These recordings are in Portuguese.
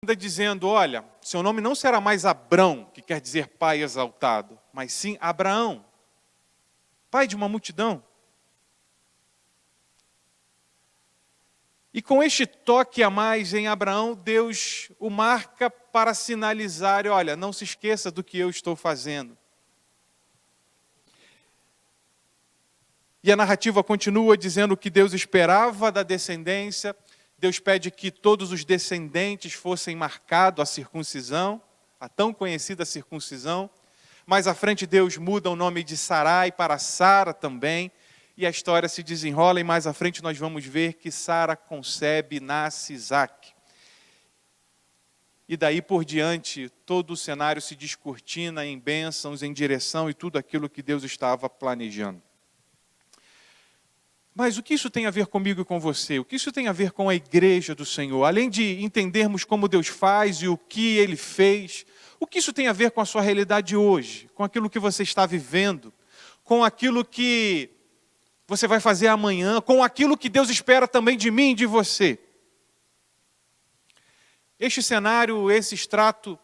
Ainda dizendo, olha, seu nome não será mais Abrão, que quer dizer pai exaltado, mas sim Abraão, pai de uma multidão. E com este toque a mais em Abraão, Deus o marca para sinalizar, olha, não se esqueça do que eu estou fazendo. E a narrativa continua dizendo que Deus esperava da descendência. Deus pede que todos os descendentes fossem marcados a circuncisão, a tão conhecida circuncisão. Mais à frente Deus muda o nome de Sarai para Sara também. E a história se desenrola e mais à frente nós vamos ver que Sara concebe e nasce Isaque. E daí por diante todo o cenário se descortina em bênçãos, em direção e tudo aquilo que Deus estava planejando. Mas o que isso tem a ver comigo e com você? O que isso tem a ver com a igreja do Senhor? Além de entendermos como Deus faz e o que Ele fez, o que isso tem a ver com a sua realidade hoje? Com aquilo que você está vivendo? Com aquilo que você vai fazer amanhã? Com aquilo que Deus espera também de mim e de você? Este cenário, esse extrato,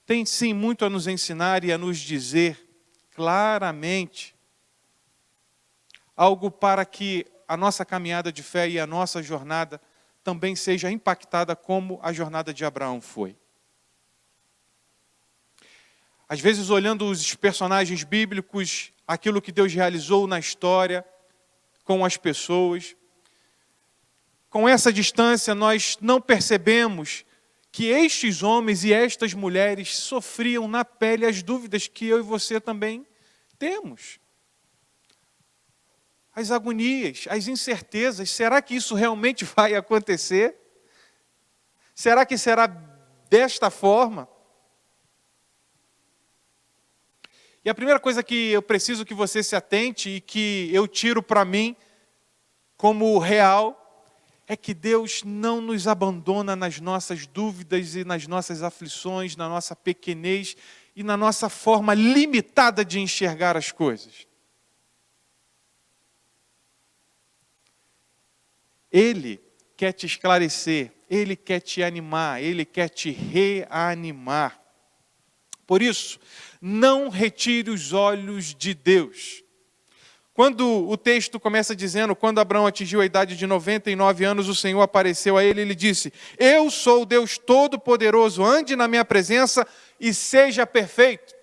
tem sim muito a nos ensinar e a nos dizer claramente algo para que a nossa caminhada de fé e a nossa jornada também seja impactada como a jornada de Abraão foi. Às vezes, olhando os personagens bíblicos, aquilo que Deus realizou na história, com as pessoas, com essa distância nós não percebemos que estes homens e estas mulheres sofriam na pele as dúvidas que eu e você também temos. As agonias, as incertezas, será que isso realmente vai acontecer? Será que será desta forma? E a primeira coisa que eu preciso que você se atente e que eu tiro para mim como real, é que Deus não nos abandona nas nossas dúvidas e nas nossas aflições, na nossa pequenez e na nossa forma limitada de enxergar as coisas. Ele quer te esclarecer, Ele quer te animar, Ele quer te reanimar. Por isso, não retire os olhos de Deus. Quando o texto começa dizendo, quando Abraão atingiu a idade de 99 anos, o Senhor apareceu a ele e lhe disse, eu sou o Deus Todo-Poderoso, ande na minha presença e seja perfeito.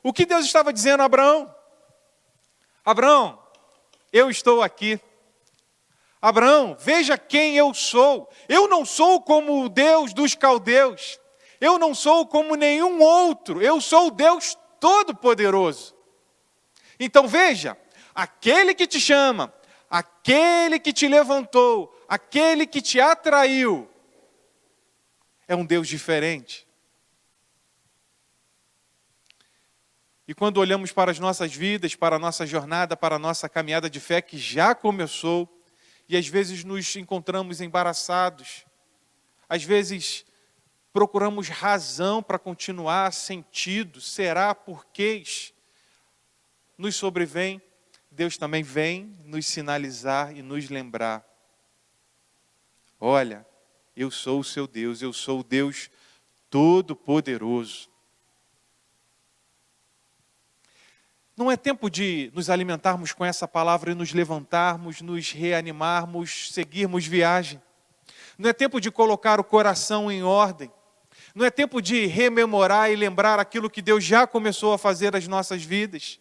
O que Deus estava dizendo a Abraão? Abraão, eu estou aqui. Abraão, veja quem eu sou. Eu não sou como o Deus dos caldeus. Eu não sou como nenhum outro. Eu sou o Deus Todo-Poderoso. Então veja, aquele que te chama, aquele que te levantou, aquele que te atraiu, é um Deus diferente. E quando olhamos para as nossas vidas, para a nossa jornada, para a nossa caminhada de fé que já começou, e às vezes nos encontramos embaraçados, às vezes procuramos razão para continuar, sentido, será, porquês, nos sobrevém, Deus também vem nos sinalizar e nos lembrar. Olha, eu sou o seu Deus, eu sou o Deus Todo-Poderoso. Não é tempo de nos alimentarmos com essa palavra e nos levantarmos, nos reanimarmos, seguirmos viagem. Não é tempo de colocar o coração em ordem. Não é tempo de rememorar e lembrar aquilo que Deus já começou a fazer nas nossas vidas.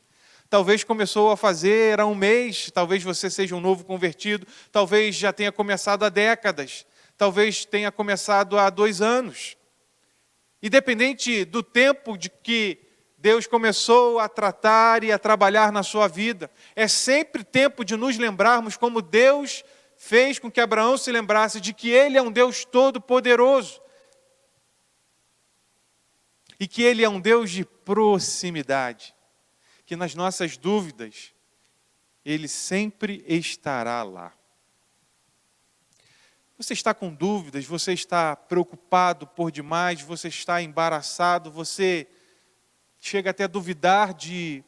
Talvez começou a fazer há um mês, talvez você seja um novo convertido, talvez já tenha começado há décadas, talvez tenha começado há 2 anos. Independente do tempo de que Deus começou a tratar e a trabalhar na sua vida, é sempre tempo de nos lembrarmos como Deus fez com que Abraão se lembrasse de que Ele é um Deus todo-poderoso. E que Ele é um Deus de proximidade. Que nas nossas dúvidas, Ele sempre estará lá. Você está com dúvidas, você está preocupado por demais, você está embaraçado, você chega até a duvidar de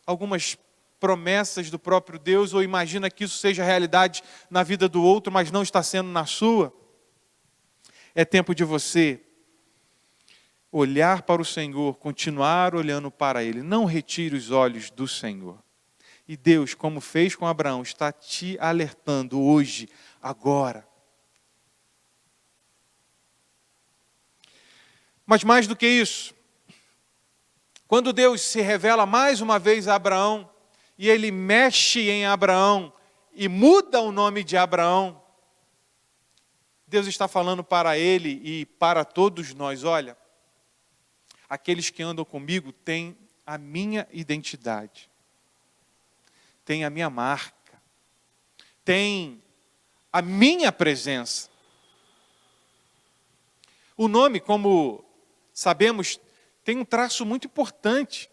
algumas promessas do próprio Deus, ou imagina que isso seja realidade na vida do outro, mas não está sendo na sua. É tempo de você olhar para o Senhor, continuar olhando para Ele. Não retire os olhos do Senhor. E Deus, como fez com Abraão, está te alertando hoje, agora. Mas mais do que isso, quando Deus se revela mais uma vez a Abraão, e Ele mexe em Abraão, e muda o nome de Abraão, Deus está falando para ele e para todos nós, olha, aqueles que andam comigo têm a minha identidade, têm a minha marca, têm a minha presença. O nome, como sabemos, tem um traço muito importante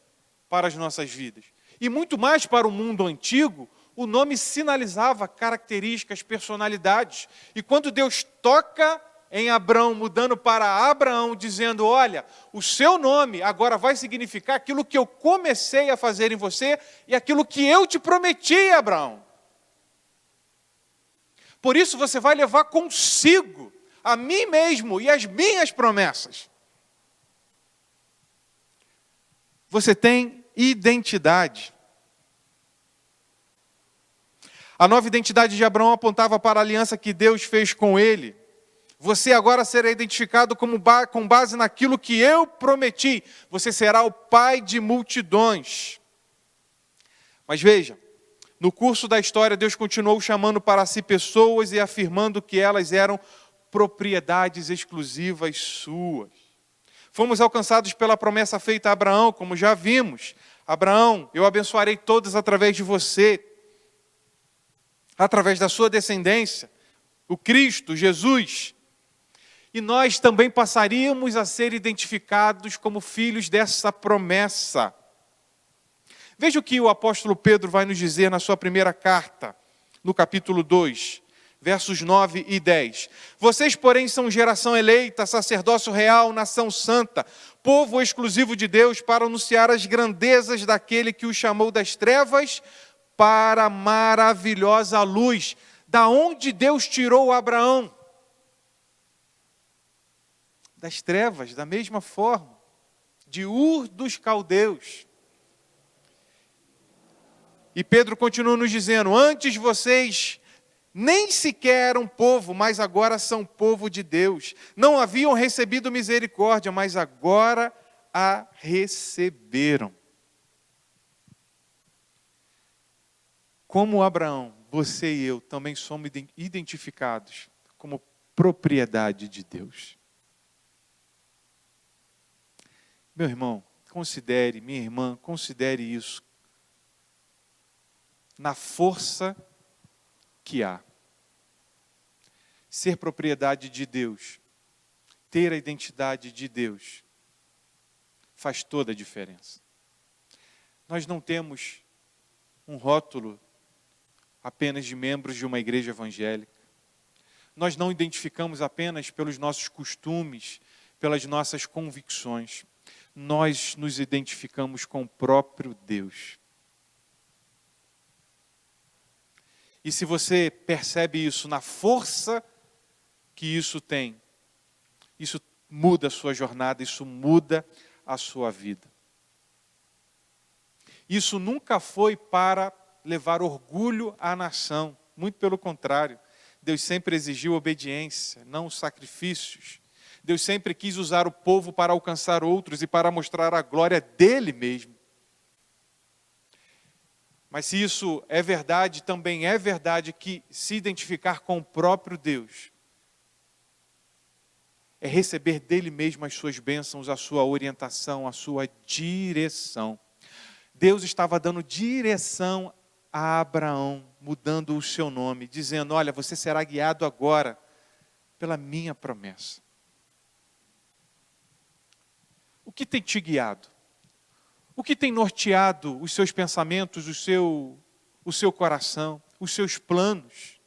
para as nossas vidas. E muito mais para o mundo antigo, o nome sinalizava características, personalidades. E quando Deus toca em Abraão, mudando para Abraão, dizendo, olha, o seu nome agora vai significar aquilo que eu comecei a fazer em você e aquilo que eu te prometi, Abraão. Por isso você vai levar consigo a mim mesmo e as minhas promessas. Você tem identidade. A nova identidade de Abraão apontava para a aliança que Deus fez com ele. Você agora será identificado com base naquilo que eu prometi. Você será o pai de multidões. Mas veja, no curso da história, Deus continuou chamando para si pessoas e afirmando que elas eram propriedades exclusivas suas. Fomos alcançados pela promessa feita a Abraão, como já vimos. Abraão, eu abençoarei todos através de você, através da sua descendência, o Cristo, Jesus. E nós também passaríamos a ser identificados como filhos dessa promessa. Veja o que o apóstolo Pedro vai nos dizer na sua primeira carta, no capítulo 2, versos 9 e 10. Vocês, porém, são geração eleita, sacerdócio real, nação santa, povo exclusivo de Deus, para anunciar as grandezas daquele que o chamou das trevas para a maravilhosa luz. Da onde Deus tirou Abraão? Das trevas, da mesma forma, de Ur dos Caldeus. E Pedro continua nos dizendo, antes vocês nem sequer eram povo, mas agora são povo de Deus. Não haviam recebido misericórdia, mas agora a receberam. Como Abraão, você e eu também somos identificados como propriedade de Deus. Meu irmão, considere, minha irmã, considere isso na força que há. Ser propriedade de Deus, ter a identidade de Deus, faz toda a diferença. Nós não temos um rótulo apenas de membros de uma igreja evangélica. Nós não identificamos apenas pelos nossos costumes, pelas nossas convicções. Nós nos identificamos com o próprio Deus. E se você percebe isso na força que isso tem, isso muda a sua jornada, isso muda a sua vida. Isso nunca foi para levar orgulho à nação, muito pelo contrário. Deus sempre exigiu obediência, não sacrifícios. Deus sempre quis usar o povo para alcançar outros e para mostrar a glória dele mesmo. Mas se isso é verdade, também é verdade que se identificar com o próprio Deus é receber dele mesmo as suas bênçãos, a sua orientação, a sua direção. Deus estava dando direção a Abraão, mudando o seu nome, dizendo, olha, você será guiado agora pela minha promessa. O que tem te guiado? O que tem norteado os seus pensamentos, o seu coração, os seus planos?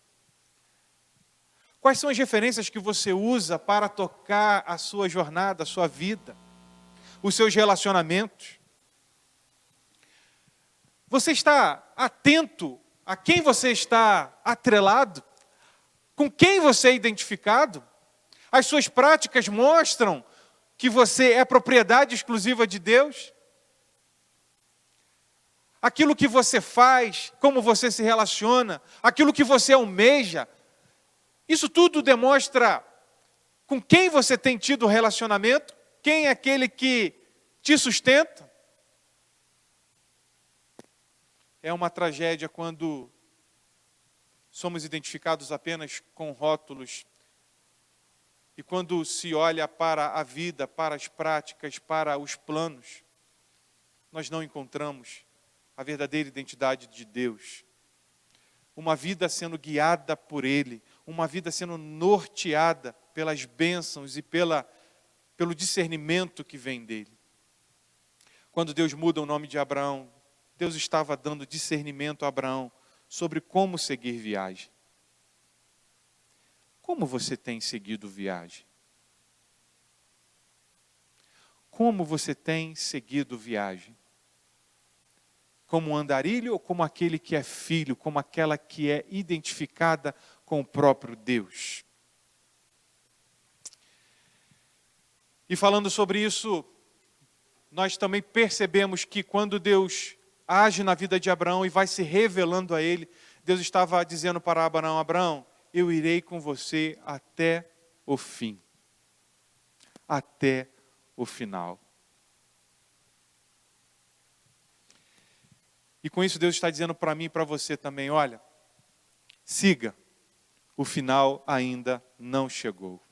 Quais são as referências que você usa para tocar a sua jornada, a sua vida, os seus relacionamentos? Você está atento a quem você está atrelado? Com quem você é identificado? As suas práticas mostram que você é propriedade exclusiva de Deus? Aquilo que você faz, como você se relaciona, aquilo que você almeja, isso tudo demonstra com quem você tem tido relacionamento, quem é aquele que te sustenta. É uma tragédia quando somos identificados apenas com rótulos e quando se olha para a vida, para as práticas, para os planos, nós não encontramos a verdadeira identidade de Deus. Uma vida sendo guiada por Ele, uma vida sendo norteada pelas bênçãos e pelo discernimento que vem dEle. Quando Deus muda o nome de Abraão, Deus estava dando discernimento a Abraão sobre como seguir viagem. Como você tem seguido viagem? Como você tem seguido viagem? Como um andarilho ou como aquele que é filho, como aquela que é identificada com o próprio Deus? E falando sobre isso, nós também percebemos que quando Deus age na vida de Abraão e vai se revelando a ele, Deus estava dizendo para Abraão: Abraão, eu irei com você até o fim. Até o final. E com isso Deus está dizendo para mim e para você também: olha, siga, o final ainda não chegou.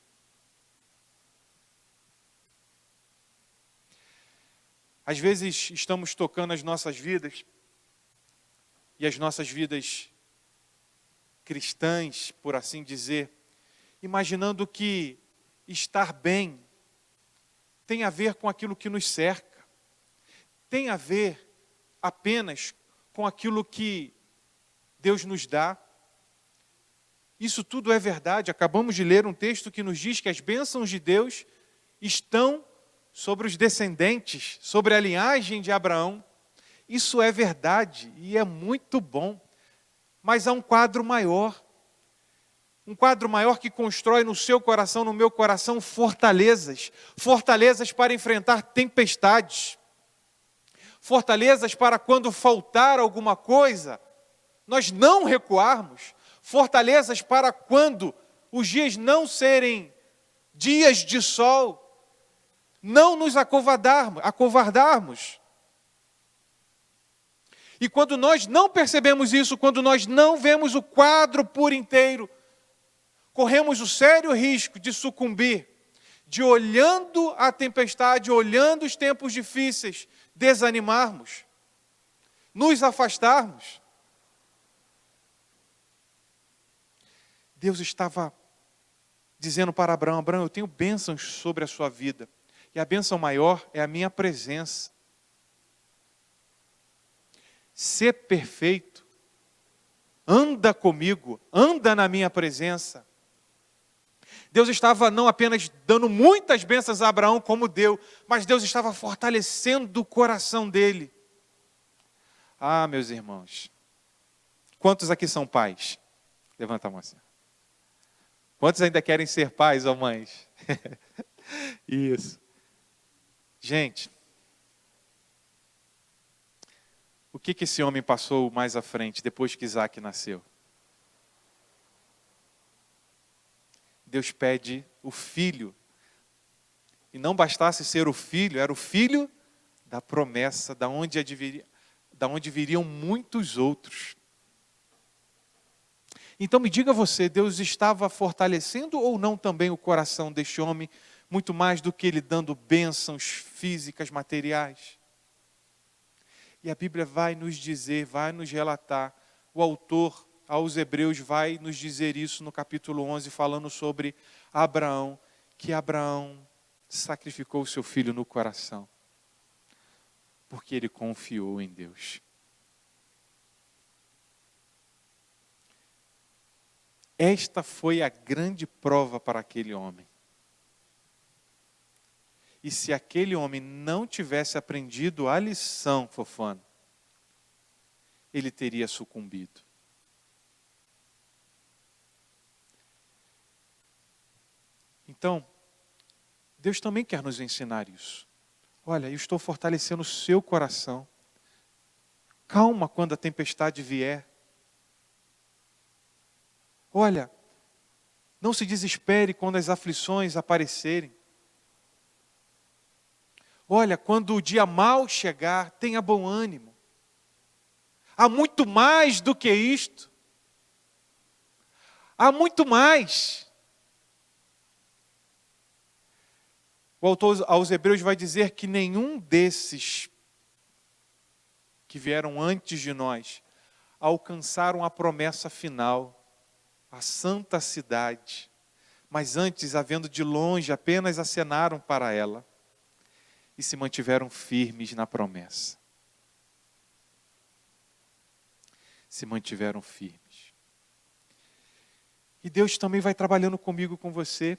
Às vezes estamos tocando as nossas vidas, e as nossas vidas cristãs, por assim dizer, imaginando que estar bem tem a ver com aquilo que nos cerca, tem a ver apenas com aquilo que Deus nos dá. Isso tudo é verdade. Acabamos de ler um texto que nos diz que as bênçãos de Deus estão sobre os descendentes, sobre a linhagem de Abraão. Isso é verdade e é muito bom. Mas há um quadro maior. Um quadro maior que constrói no seu coração, no meu coração, fortalezas. Fortalezas para enfrentar tempestades. Fortalezas para quando faltar alguma coisa, nós não recuarmos. Fortalezas para quando os dias não serem dias de sol, não nos acovardarmos. E quando nós não percebemos isso, quando nós não vemos o quadro por inteiro, corremos o sério risco de sucumbir, de olhando a tempestade, olhando os tempos difíceis, desanimarmos, nos afastarmos. Deus estava dizendo para Abraão: Abraão, eu tenho bênçãos sobre a sua vida, e a bênção maior é a minha presença. Ser perfeito, anda comigo, anda na minha presença. Deus estava não apenas dando muitas bênçãos a Abraão como deu, mas Deus estava fortalecendo o coração dele. Ah, meus irmãos, quantos aqui são pais? Levanta a mão assim. Quantos ainda querem ser pais ou mães? Isso. Gente, o que esse homem passou mais à frente, depois que Isaac nasceu? Deus pede o filho. E não bastasse ser o filho, era o filho da promessa, da onde viriam muitos outros. Então me diga você, Deus estava fortalecendo ou não também o coração deste homem, muito mais do que ele dando bênçãos físicas, materiais? E a Bíblia vai nos dizer, vai nos relatar, o autor aos Hebreus vai nos dizer isso no capítulo 11, falando sobre Abraão, que Abraão sacrificou o seu filho no coração, porque ele confiou em Deus. Esta foi a grande prova para aquele homem. E se aquele homem não tivesse aprendido a lição, Fofana, ele teria sucumbido. Então, Deus também quer nos ensinar isso. Olha, eu estou fortalecendo o seu coração. Calma quando a tempestade vier. Olha, não se desespere quando as aflições aparecerem. Olha, quando o dia mau chegar, tenha bom ânimo. Há muito mais do que isto. Há muito mais. O autor aos Hebreus vai dizer que nenhum desses que vieram antes de nós alcançaram a promessa final, a santa cidade, mas antes, havendo de longe, apenas acenaram para ela e se mantiveram firmes na promessa. Se mantiveram firmes. E Deus também vai trabalhando comigo, com você,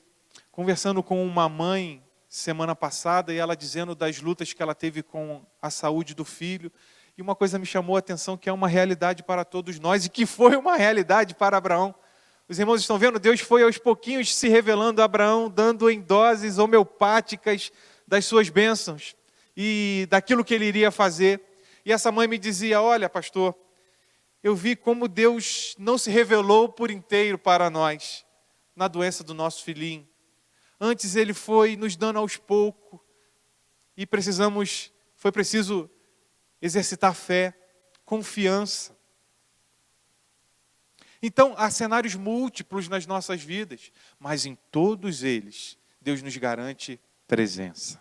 conversando com uma mãe semana passada, e ela dizendo das lutas que ela teve com a saúde do filho, e uma coisa me chamou a atenção, que é uma realidade para todos nós, e que foi uma realidade para Abraão. Os irmãos estão vendo? Deus foi aos pouquinhos se revelando a Abraão, dando em doses homeopáticas das suas bênçãos, e daquilo que ele iria fazer. E essa mãe me dizia: olha, pastor, eu vi como Deus não se revelou por inteiro para nós, na doença do nosso filhinho. Antes ele foi nos dando aos poucos, e foi preciso exercitar fé, confiança. Então, há cenários múltiplos nas nossas vidas, mas em todos eles, Deus nos garante presença.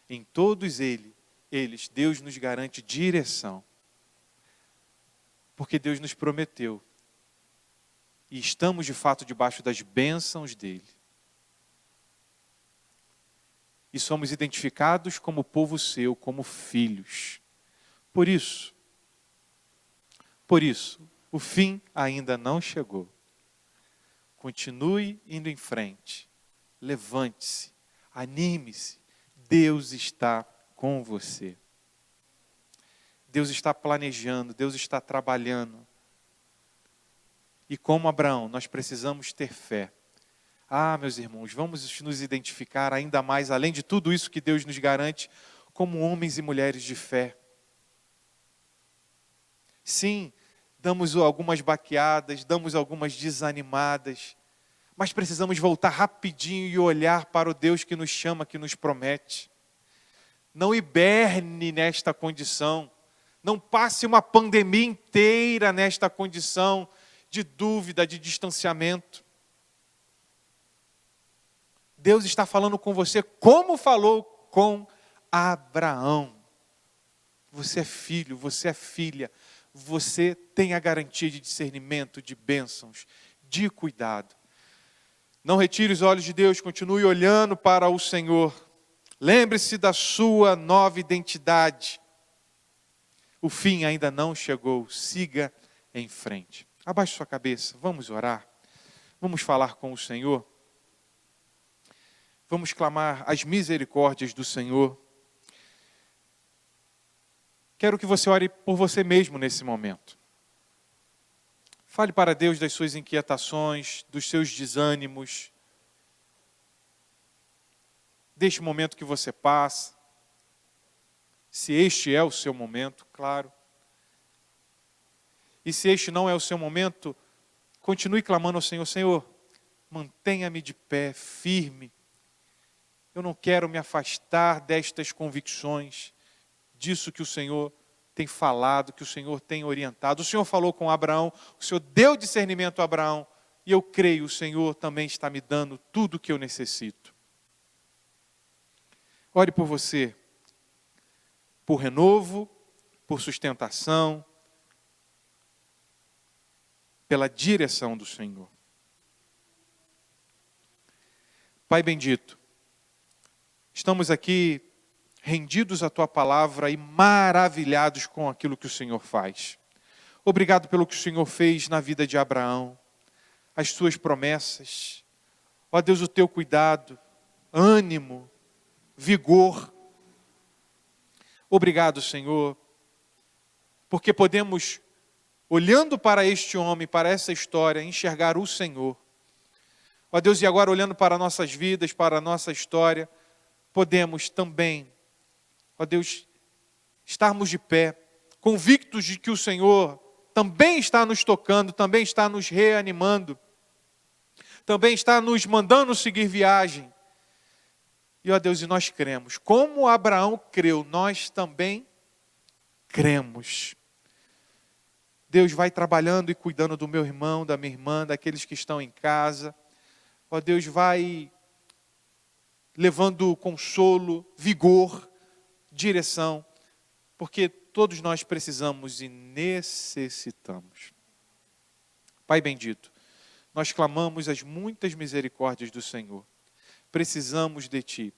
Em todos eles, Deus nos garante direção. Porque Deus nos prometeu. E estamos de fato debaixo das bênçãos dele. E somos identificados como povo seu, como filhos. Por isso, o fim ainda não chegou. Continue indo em frente. Levante-se, anime-se. Deus está com você. Deus está planejando, Deus está trabalhando. E como Abraão, nós precisamos ter fé. Ah, meus irmãos, vamos nos identificar ainda mais, além de tudo isso que Deus nos garante, como homens e mulheres de fé. Sim, damos algumas baqueadas, damos algumas desanimadas, mas precisamos voltar rapidinho e olhar para o Deus que nos chama, que nos promete. Não hiberne nesta condição. Não passe uma pandemia inteira nesta condição de dúvida, de distanciamento. Deus está falando com você como falou com Abraão. Você é filho, você é filha. Você tem a garantia de discernimento, de bênçãos, de cuidado. Não retire os olhos de Deus, continue olhando para o Senhor. Lembre-se da sua nova identidade. O fim ainda não chegou, siga em frente. Abaixe sua cabeça, vamos orar. Vamos falar com o Senhor. Vamos clamar as misericórdias do Senhor. Quero que você ore por você mesmo nesse momento. Fale para Deus das suas inquietações, dos seus desânimos, deste momento que você passa. Se este é o seu momento, claro. E se este não é o seu momento, continue clamando ao Senhor: Senhor, mantenha-me de pé, firme. Eu não quero me afastar destas convicções, disso que o Senhor tem falado, que o Senhor tem orientado. O Senhor falou com Abraão, o Senhor deu discernimento a Abraão, e eu creio, o Senhor também está me dando tudo o que eu necessito. Ore por você, por renovo, por sustentação, pela direção do Senhor. Pai bendito, estamos aqui rendidos à Tua palavra e maravilhados com aquilo que o Senhor faz. Obrigado pelo que o Senhor fez na vida de Abraão, as Tuas promessas. Ó Deus, o Teu cuidado, ânimo, vigor. Obrigado, Senhor, porque podemos, olhando para este homem, para essa história, enxergar o Senhor. Ó Deus, e agora olhando para nossas vidas, para a nossa história, podemos também, ó Deus, estarmos de pé, convictos de que o Senhor também está nos tocando, também está nos reanimando, também está nos mandando seguir viagem. E ó Deus, e nós cremos. Como Abraão creu, nós também cremos. Deus vai trabalhando e cuidando do meu irmão, da minha irmã, daqueles que estão em casa. Ó Deus, vai levando consolo, vigor, direção, porque todos nós precisamos e necessitamos. Pai bendito, nós clamamos as muitas misericórdias do Senhor. Precisamos de Ti,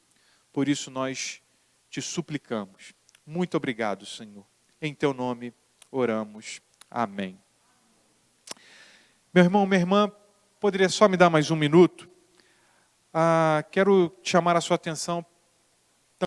por isso nós te suplicamos. Muito obrigado, Senhor. Em Teu nome oramos. Amém. Meu irmão, minha irmã, poderia só me dar mais um minuto? Quero chamar a sua atenção